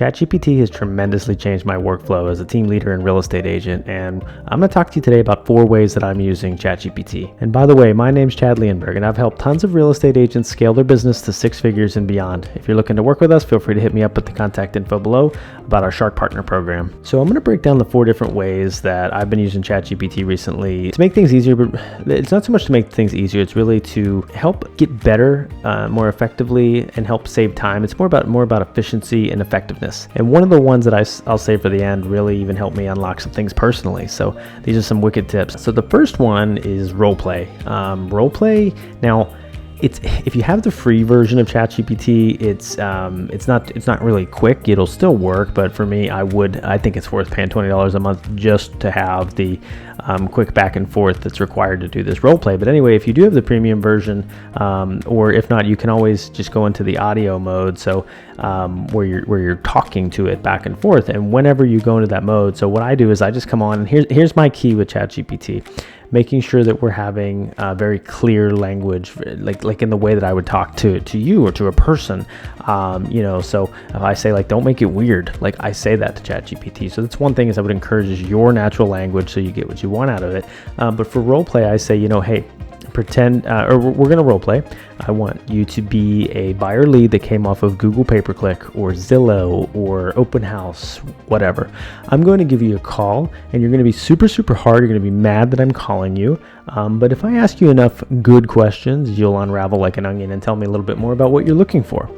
ChatGPT has tremendously changed my workflow as a team leader and real estate agent, and I'm going to talk to you today about 4 ways that I'm using ChatGPT. And by the way, my name's Chad Leonberg, and I've helped tons of real estate agents scale their business to 6 figures and beyond. If you're looking to work with us, feel free to hit me up at the contact info below about our Shark Partner program. So I'm going to break down the 4 different ways that I've been using ChatGPT recently to make things easier, but it's not so much to make things easier, it's really to help get better, more effectively, and help save time. It's more about efficiency and effectiveness. And one of the ones that I'll save for the end really even helped me unlock some things personally. So these are some wicked tips. So the first one is role play. Now, if you have the free version of ChatGPT, it's not really quick. It'll still work, but for me, I think it's worth paying $20 a month just to have the quick back and forth that's required to do this role play. But anyway, if you do have the premium version, or if not, you can always just go into the audio mode. So where you're talking to it back and forth, and whenever you go into that mode. So what I do is I just come on, and here's my key with ChatGPT. Making sure that we're having very clear language, like in the way that I would talk to you or to a person, so if I say, like, don't make it weird, like I say that to ChatGPT. So that's one thing is I would encourage is your natural language so you get what you want out of it. But for role play, I say, hey, pretend, or we're going to role play. I want you to be a buyer lead that came off of Google pay-per-click or Zillow or Open House, whatever. I'm going to give you a call, and you're going to be super, super hard. You're going to be mad that I'm calling you. But if I ask you enough good questions, you'll unravel like an onion and tell me a little bit more about what you're looking for.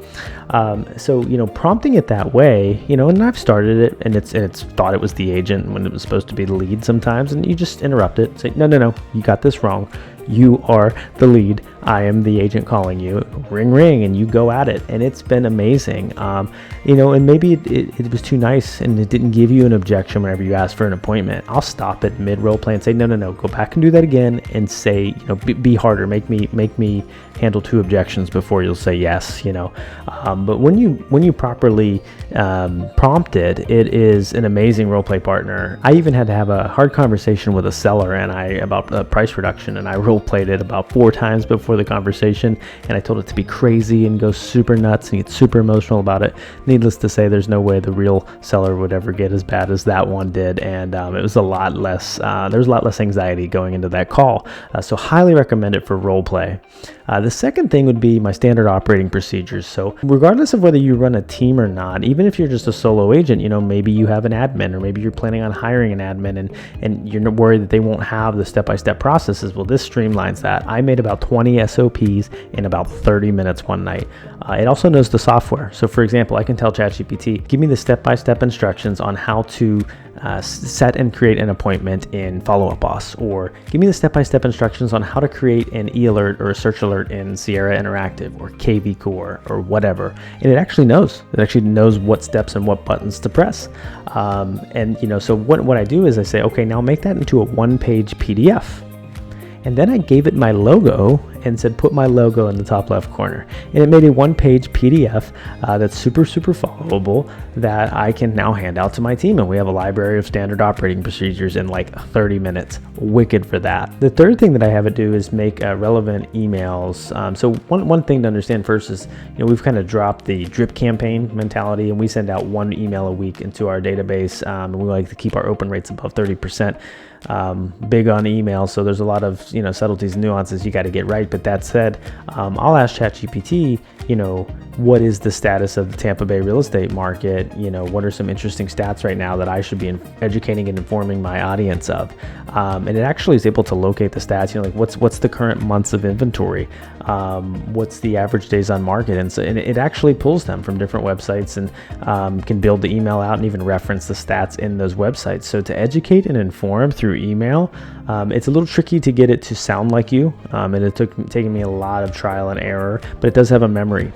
So prompting it that way, and I've started it, and it's thought it was the agent when it was supposed to be the lead sometimes, and you just interrupt it, say, no, you got this wrong. You are the lead. I am the agent calling you. Ring, ring, and you go at it. And it's been amazing. And maybe it was too nice and it didn't give you an objection whenever you ask for an appointment. I'll stop it mid role play and say, no, go back and do that again, and say, be harder. Make me handle 2 objections before you'll say yes. But when you properly prompt it, it is an amazing role play partner. I even had to have a hard conversation with a seller about a price reduction, and I role played it about 4 times before the conversation, and I told it to be crazy and go super nuts and get super emotional about it. Needless to say, there's no way the real seller would ever get as bad as that one did, and it was a lot less. There was a lot less anxiety going into that call. So highly recommend it for role play. The second thing would be my standard operating procedures. So regardless of whether you run a team or not, even if you're just a solo agent, maybe you have an admin, or maybe you're planning on hiring an admin and you're not worried that they won't have the step-by-step processes. Well, this streamlines that. I made about 20 SOPs in about 30 minutes one night. It also knows the software. So for example, I can tell ChatGPT, give me the step-by-step instructions on how to set and create an appointment in Follow Up Boss, or give me the step-by-step instructions on how to create an e-alert or a search alert in Sierra Interactive or KV Core or whatever. And it actually knows. It actually knows what steps and what buttons to press. So what I do is I say, okay, now make that into a 1-page PDF. And then I gave it my logo and said, put my logo in the top left corner. And it made a 1-page PDF that's super, super followable that I can now hand out to my team. And we have a library of standard operating procedures in like 30 minutes. Wicked for that. The third thing that I have it do is make relevant emails. So one thing to understand first is, we've kind of dropped the drip campaign mentality, and we send out 1 email a week into our database. And we like to keep our open rates above 30%. Big on email, so there's a lot of subtleties and nuances you got to get right. But that said, I'll ask ChatGPT, what is the status of the Tampa Bay real estate market? What are some interesting stats right now that I should be educating and informing my audience of? And it actually is able to locate the stats. Like what's the current months of inventory? What's the average days on market? And it actually pulls them from different websites and can build the email out and even reference the stats in those websites. So to educate and inform through email, it's a little tricky to get it to sound like you, and it taken me a lot of trial and error, but it does have a memory.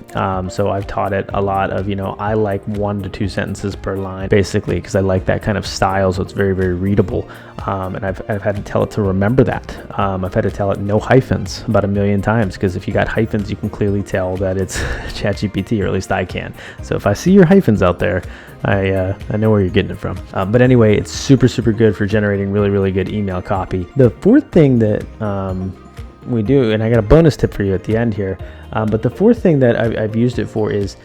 So I've taught it a lot of, I like 1 to 2 sentences per line, basically, because I like that kind of style, so it's very, very readable. And I've had to tell it to remember that. I've had to tell it no hyphens about 1 million times, because if you got hyphens, you can clearly tell that it's ChatGPT, or at least I can. So if I see your hyphens out there, I know where you're getting it from. But anyway, it's super, super good for generating really, really good email copy. The fourth thing that we do, and I got a bonus tip for you at the end here, but the fourth thing that I've used it for is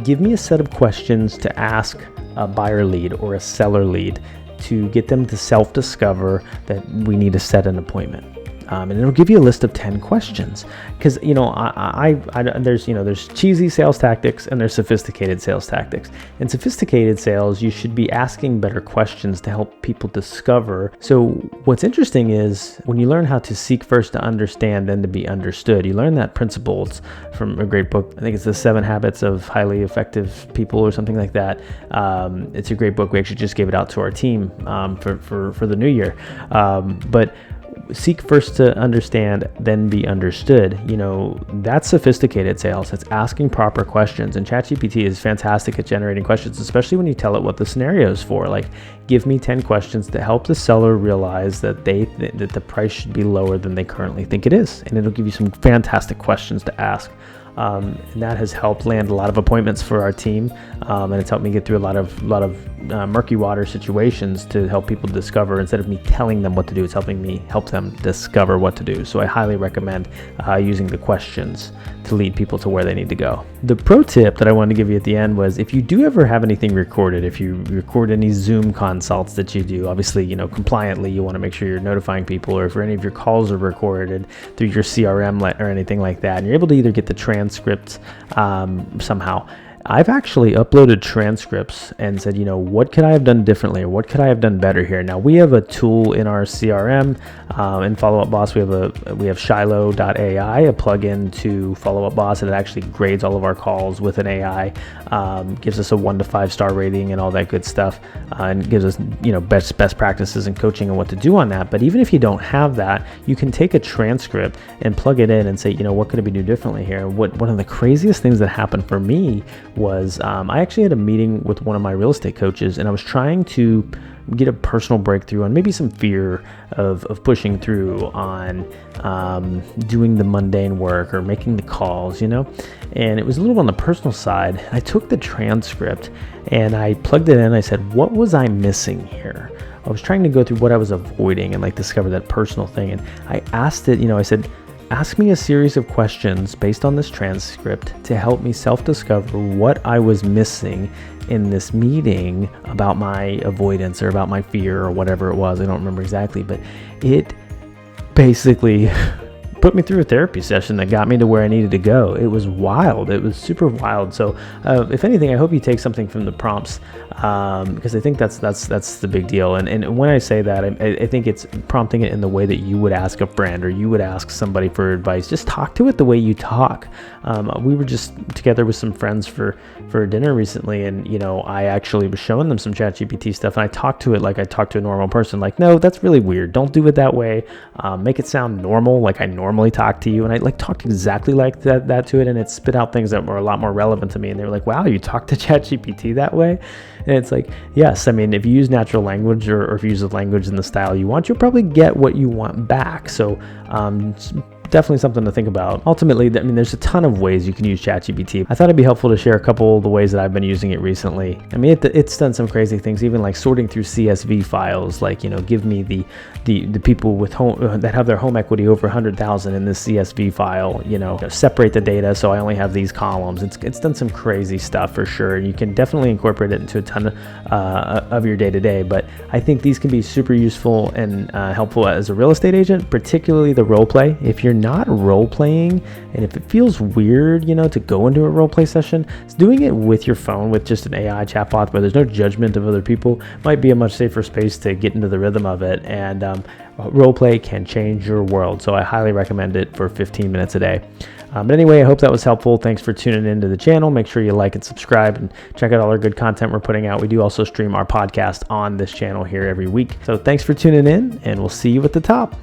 Give me a set of questions to ask a buyer lead or a seller lead to get them to self-discover that we need to set an appointment. And it'll give you a list of 10 questions, because there's cheesy sales tactics and there's sophisticated sales tactics. In sophisticated sales, you should be asking better questions to help people discover. So what's interesting is when you learn how to seek first to understand, then to be understood. You learn that principle. It's from a great book. I think it's The 7 Habits of Highly Effective People or something like that. It's a great book. We actually just gave it out to our team for the new year. But seek first to understand, then be understood. That's sophisticated sales. It's asking proper questions. And ChatGPT is fantastic at generating questions, especially when you tell it what the scenario is for. Like, give me 10 questions to help the seller realize that that the price should be lower than they currently think it is. And it'll give you some fantastic questions to ask. And that has helped land a lot of appointments for our team, and it's helped me get through a lot of murky water situations to help people discover. Instead of me telling them what to do, it's helping me help them discover what to do. So I highly recommend using the questions to lead people to where they need to go. The pro tip that I wanted to give you at the end was, if you do ever have anything recorded, if you record any Zoom consults that you do, obviously, compliantly, you want to make sure you're notifying people, or if any of your calls are recorded through your CRM or anything like that, and you're able to either get the transcripts somehow. I've actually uploaded transcripts and said, what could I have done differently, or what could I have done better here? Now, we have a tool in our CRM in Follow Up Boss. We have Shiloh.ai, a plugin to Follow Up Boss, and it actually grades all of our calls with an AI, gives us a 1 to 5 star rating and all that good stuff, and gives us best practices and coaching and what to do on that. But even if you don't have that, you can take a transcript and plug it in and say, what could I do differently here? One of the craziest things that happened for me was I actually had a meeting with one of my real estate coaches, and I was trying to get a personal breakthrough on maybe some fear of pushing through on doing the mundane work or making the calls, and it was a little on the personal side. I took the transcript and I plugged it in. I said, what was I missing here? I was trying to go through what I was avoiding and discover that personal thing. And I asked it, I said, ask me a series of questions based on this transcript to help me self-discover what I was missing in this meeting about my avoidance or about my fear or whatever it was. I don't remember exactly, but it basically put me through a therapy session that got me to where I needed to go. It was wild. It was super wild. So if anything, I hope you take something from the prompts, because I think that's the big deal. And when I say that, I think it's prompting it in the way that you would ask a friend, or you would ask somebody for advice. Just talk to it the way you talk. We were just together with some friends for dinner recently, and I actually was showing them some ChatGPT stuff, and I talked to it like I talk to a normal person. Like, no, that's really weird. Don't do it that way. Make it sound normal, like I normally talk to you. And I talked exactly like that to it, and it spit out things that were a lot more relevant to me. And they were like, wow, you talk to ChatGPT that way? And it's like, yes, if you use natural language, or if you use the language in the style you want, you'll probably get what you want back. So definitely something to think about. Ultimately, there's a ton of ways you can use ChatGPT. I thought it'd be helpful to share a couple of the ways that I've been using it recently. It's done some crazy things, even like sorting through CSV files, give me the people with home that have their home equity over 100,000 in this CSV file, separate the data so I only have these columns. It's done some crazy stuff for sure. You can definitely incorporate it into a ton of your day-to-day, but I think these can be super useful and helpful as a real estate agent, particularly the role play. If you're not role playing, and if it feels weird, to go into a role play session, doing it with your phone with just an AI chatbot where there's no judgment of other people might be a much safer space to get into the rhythm of it. And role play can change your world. So I highly recommend it for 15 minutes a day. But anyway, I hope that was helpful. Thanks for tuning into the channel. Make sure you like and subscribe and check out all our good content we're putting out. We do also stream our podcast on this channel here every week. So thanks for tuning in, and we'll see you at the top.